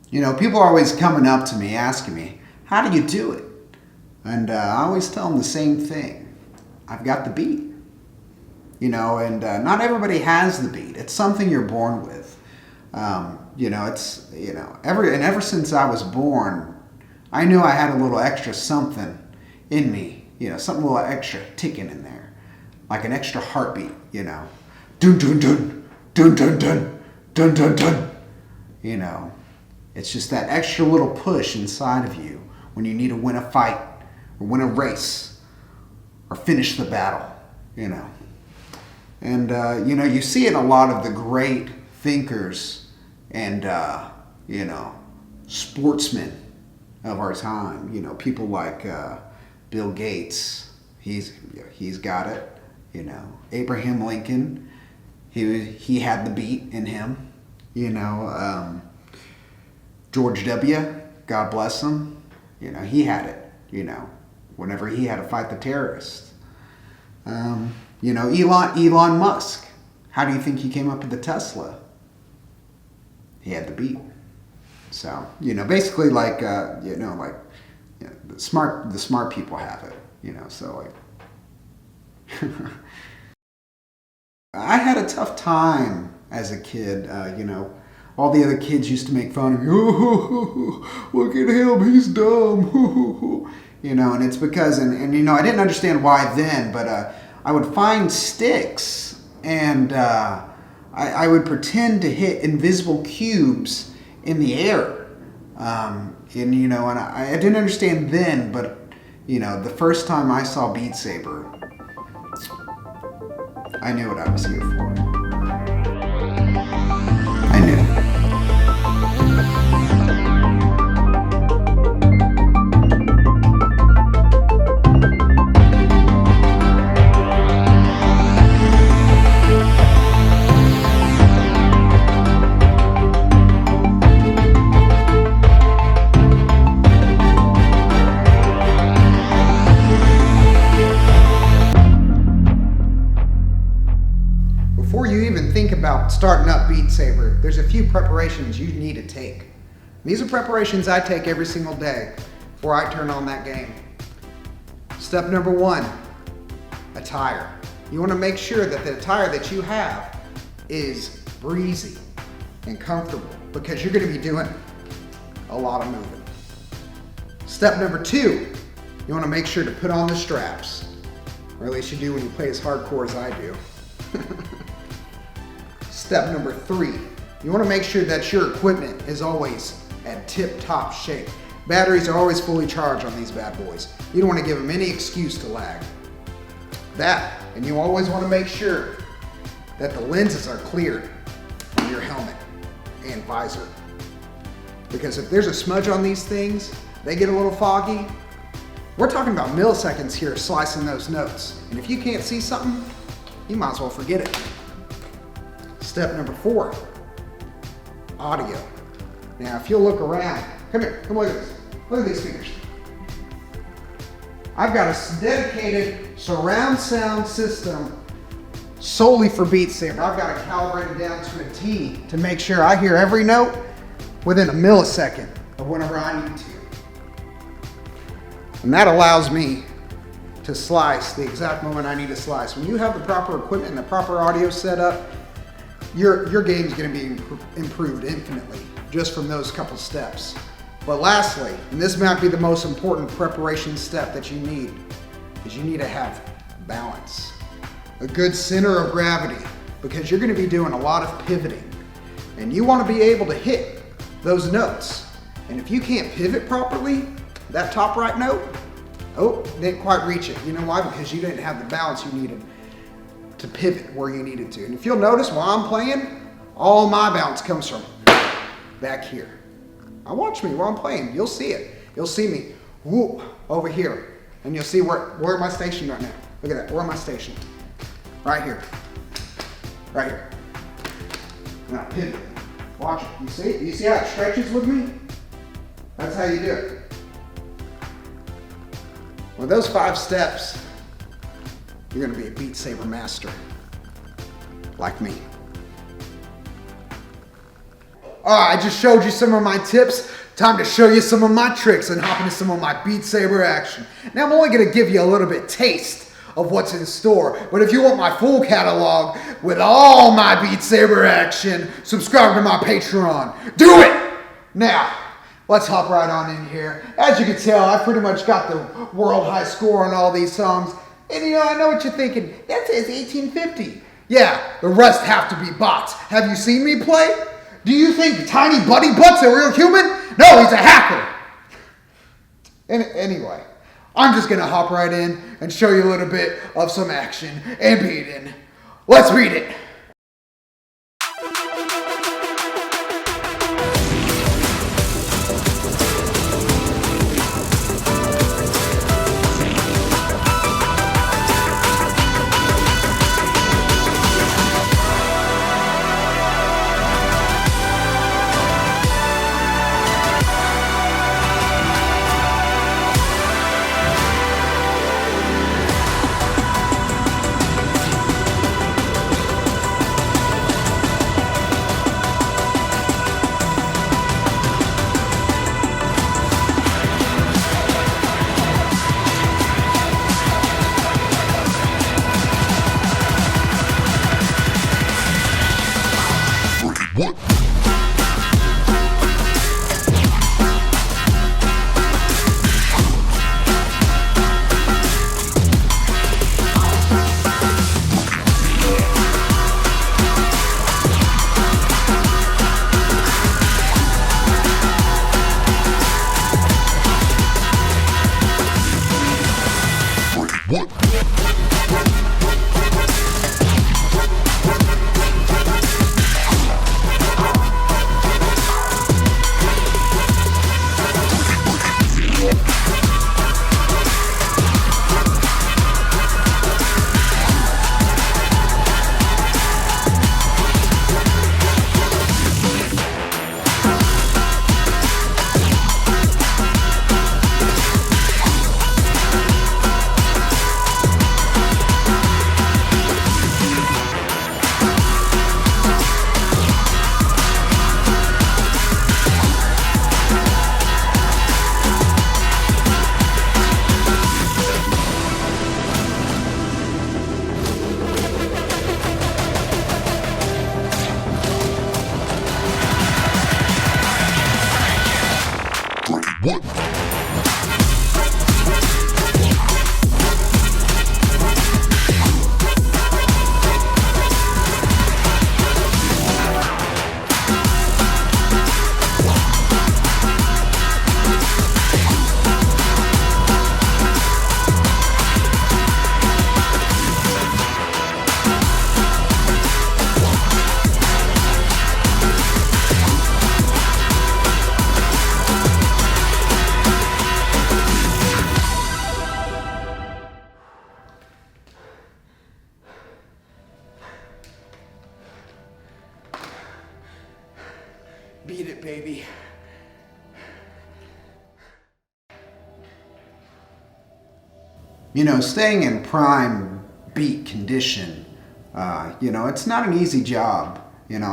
You know, people are always coming up to me asking me, how do you do it? And I always tell them the same thing. I've got the beat. You know, and not everybody has the beat. It's something you're born with. You know, it's, you know, ever since I was born, I knew I had a little extra something in me. You know, something a little extra ticking in there. Like an extra heartbeat, you know. Dun dun dun, dun dun dun, dun dun dun. You know, it's just that extra little push inside of you when you need to win a fight or win a race or finish the battle, you know. And, you know, you see it in a lot of the great thinkers and, you know, sportsmen of our time. You know, people like Bill Gates, he's got it. You know, Abraham Lincoln, he had the beat in him. You know, George W., God bless him, you know, he had it, you know, whenever he had to fight the terrorists. You know, Elon Musk, how do you think he came up with the Tesla? He had the beat. So, you know, basically like, you know, like, you know, the smart people have it, you know, so like, I had a tough time as a kid, you know. All the other kids used to make fun of me. Oh, look at him, he's dumb. You know, and it's because, and you know, I didn't understand why then, but I would find sticks and I would pretend to hit invisible cubes in the air. And, you know, and I didn't understand then, but, you know, the first time I saw Beat Saber, I knew what I was here for. I knew. Before you even think about starting up Beat Saber, there's a few preparations you need to take. These are preparations I take every single day before I turn on that game. Step number one, attire. You want to make sure that the attire that you have is breezy and comfortable because you're going to be doing a lot of moving. Step number two, you want to make sure to put on the straps, or at least you do when you play as hardcore as I do. Step number three, you want to make sure that your equipment is always at tip-top shape. Batteries are always fully charged on these bad boys. You don't want to give them any excuse to lag. That, and you always want to make sure that the lenses are cleared on your helmet and visor. Because if there's a smudge on these things, they get a little foggy. We're talking about milliseconds here slicing those notes. And if you can't see something, you might as well forget it. Step number four, audio. Now, if you'll look around, come here, come look at this. Look at these speakers. I've got a dedicated surround sound system solely for Beat Saber. I've got it calibrated down to a T to make sure I hear every note within a millisecond of whenever I need to. And that allows me to slice the exact moment I need to slice. When you have the proper equipment and the proper audio set up, your game's going to be improved infinitely just from those couple steps. But lastly, and this might be the most important preparation step that you need, is you need to have balance. A good center of gravity, because you're going to be doing a lot of pivoting. And you want to be able to hit those notes. And if you can't pivot properly, that top right note, oh, didn't quite reach it. You know why? Because you didn't have the balance you needed to pivot where you needed to. And if you'll notice while I'm playing, all my balance comes from back here. Now watch me while I'm playing. You'll see it. You'll see me whoop over here. And you'll see where am I stationed right now? Look at that. Where am I stationed? Right here. Right here. Now pivot. Watch it. You see? You see how it stretches with me? That's how you do it. With those 5 steps, you're going to be a Beat Saber master, like me. Alright, I just showed you some of my tips. Time to show you some of my tricks and hop into some of my Beat Saber action. Now I'm only going to give you a little bit taste of what's in store, but if you want my full catalog with all my Beat Saber action, subscribe to my Patreon. Do it! Now, let's hop right on in here. As you can tell, I pretty much got the world high score on all these songs. And you know, I know what you're thinking. That says 1850. Yeah, the rest have to be bots. Have you seen me play? Do you think Tiny Buddy Butt's a real human? No, he's a hacker. Anyway, I'm just going to hop right in and show you a little bit of some action and beating. Let's beat it. What? What? What? Beat it, baby. You know, staying in prime beat condition, it's not an easy job. I'm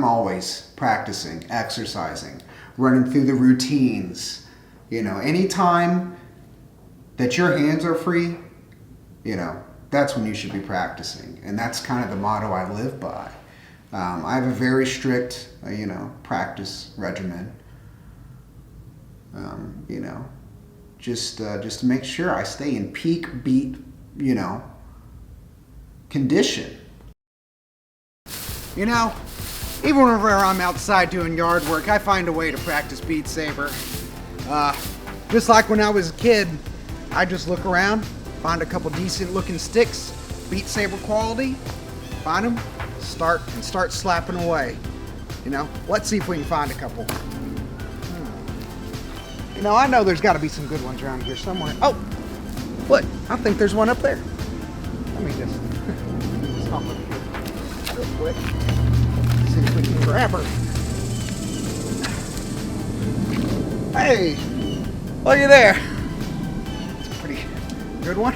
always practicing, exercising, running through the routines. Anytime that your hands are free, that's when you should be practicing. And that's kind of the motto I live by. I have a very strict, practice regimen. Just to make sure I stay in peak beat, condition. Even whenever I'm outside doing yard work, I find a way to practice Beat Saber. Just like when I was a kid, I just look around, find a couple decent looking sticks, Beat Saber quality, find them, start slapping away. Let's see if we can find a couple. I know there's got to be some good ones around here somewhere. Oh, look, I think there's one up there. Let me just hop up here real quick. See if we can grab her. Hey, look at there. It's a pretty good one.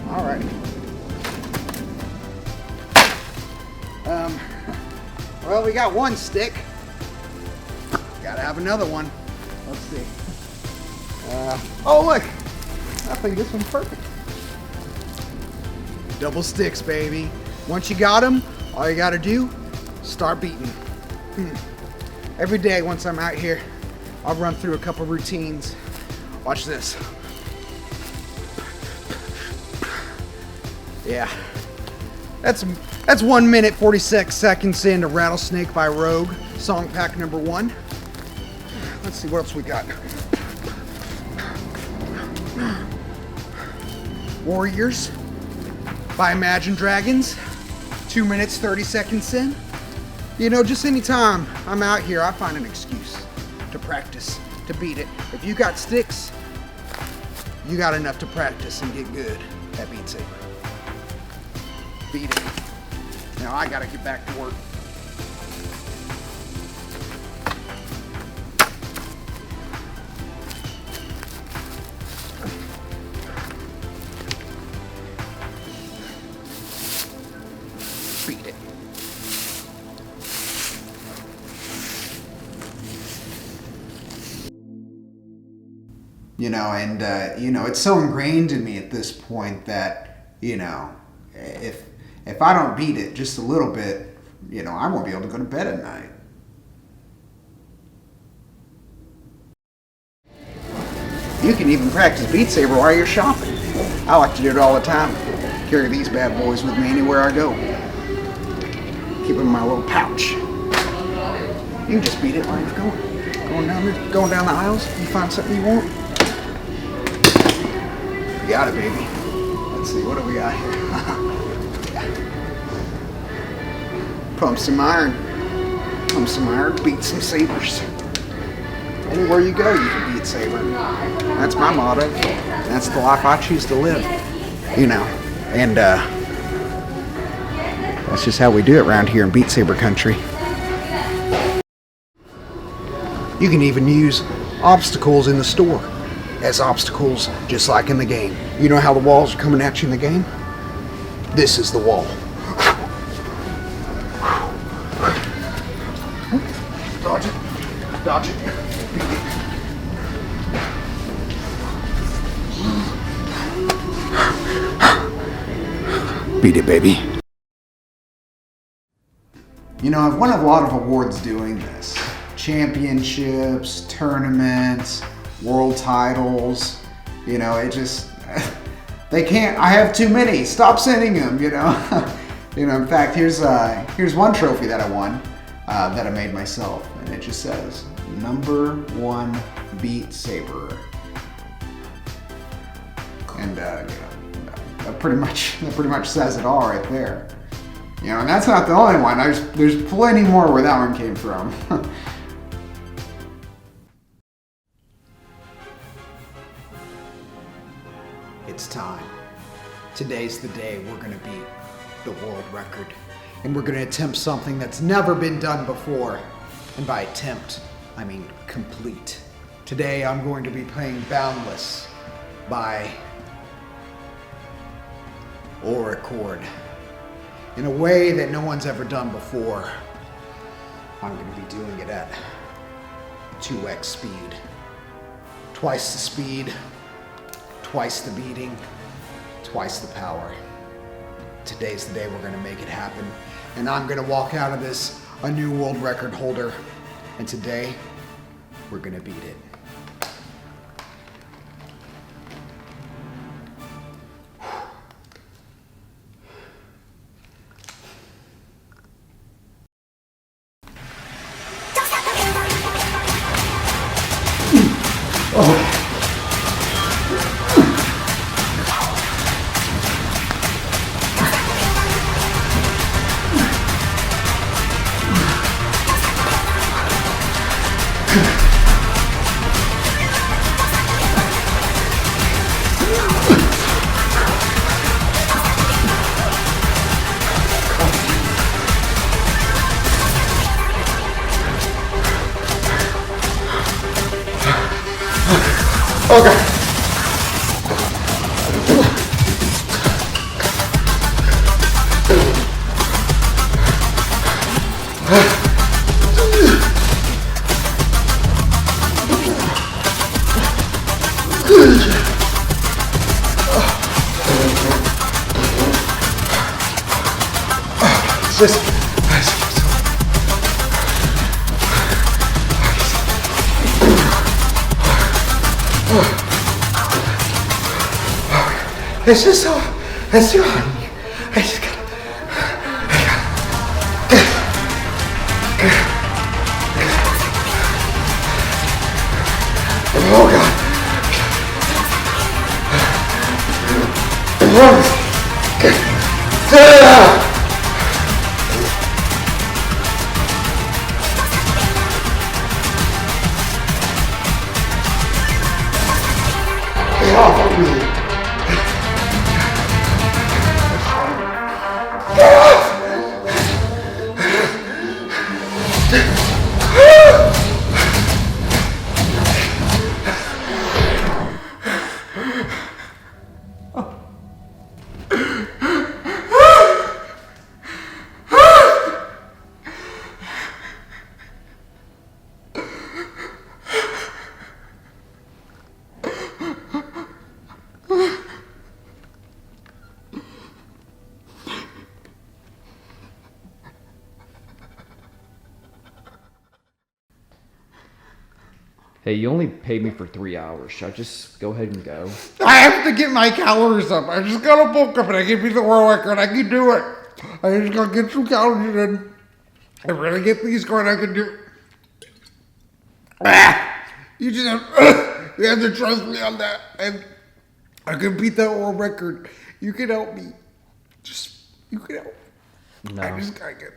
All right. Well, we got one stick. Gotta have another one. Let's see. Oh, look. I think this one's perfect. Double sticks, baby. Once you got them, all you gotta do, start beating. Every day once I'm out here, I'll run through a couple routines. Watch this. Yeah. That's 1 minute 46 seconds into Rattlesnake by Rogue, song pack number 1. Let's see what else we got. Warriors by Imagine Dragons, 2 minutes 30 seconds in. You know, just anytime I'm out here, I find an excuse to practice, to beat it. If you got sticks, you got enough to practice and get good at Beat Saber. Beat it. Now I gotta get back to work. Beat it. You know, and it's so ingrained in me at this point that, if I don't beat it just a little bit, I won't be able to go to bed at night. You can even practice Beat Saber while you're shopping. I like to do it all the time. Carry these bad boys with me anywhere I go. Keep them in my little pouch. You can just beat it while you're going down the aisles. You find something you want. You got it, baby. Let's see, what do we got here? Pump some iron. Beat some sabers. Anywhere you go, you can beat Saber. That's my motto. That's the life I choose to live. And that's just how we do it around here in Beat Saber country. You can even use obstacles in the store as obstacles, just like in the game. You know how the walls are coming at you in the game? This is the wall. Dodge it. Dodge it. Beat it, baby. I've won a lot of awards doing this. Championships, tournaments, world titles. It just, they can't, I have too many. Stop sending them, in fact, here's one trophy that I won, that I made myself. And it just says, #1 Beat Saber. And, that pretty much says it all right there. And that's not the only one. There's plenty more where that one came from. It's time. Today's the day we're gonna beat the world record. And we're gonna attempt something that's never been done before. And by attempt, I mean complete. Today I'm going to be playing Boundless by Oracord in a way that no one's ever done before. I'm going to be doing it at 2x speed. Twice the speed, twice the beating, twice the power. Today's the day we're going to make it happen. And I'm going to walk out of this a new world record holder. And today, we're going to beat it. Okay. It's just. It's just so. It's too hot. I just gotta. Oh God. Hey, you only paid me for 3 hours. Should I just go ahead and go? I have to get my calories up. I just got a bulk up and I give you the world record. I can do it. I just gotta get some calories in. I really get these going. I can do it. You just have, you have to trust me on that. And I can beat that world record. You can help me. You can help. No. I just gotta get.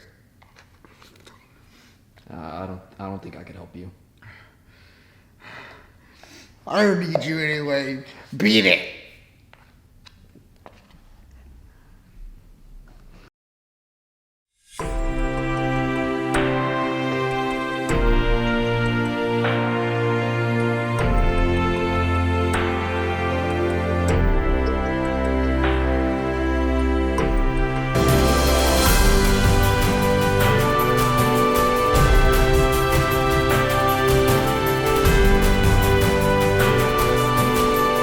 I don't think I can help you. I don't need you anyway. Beat it.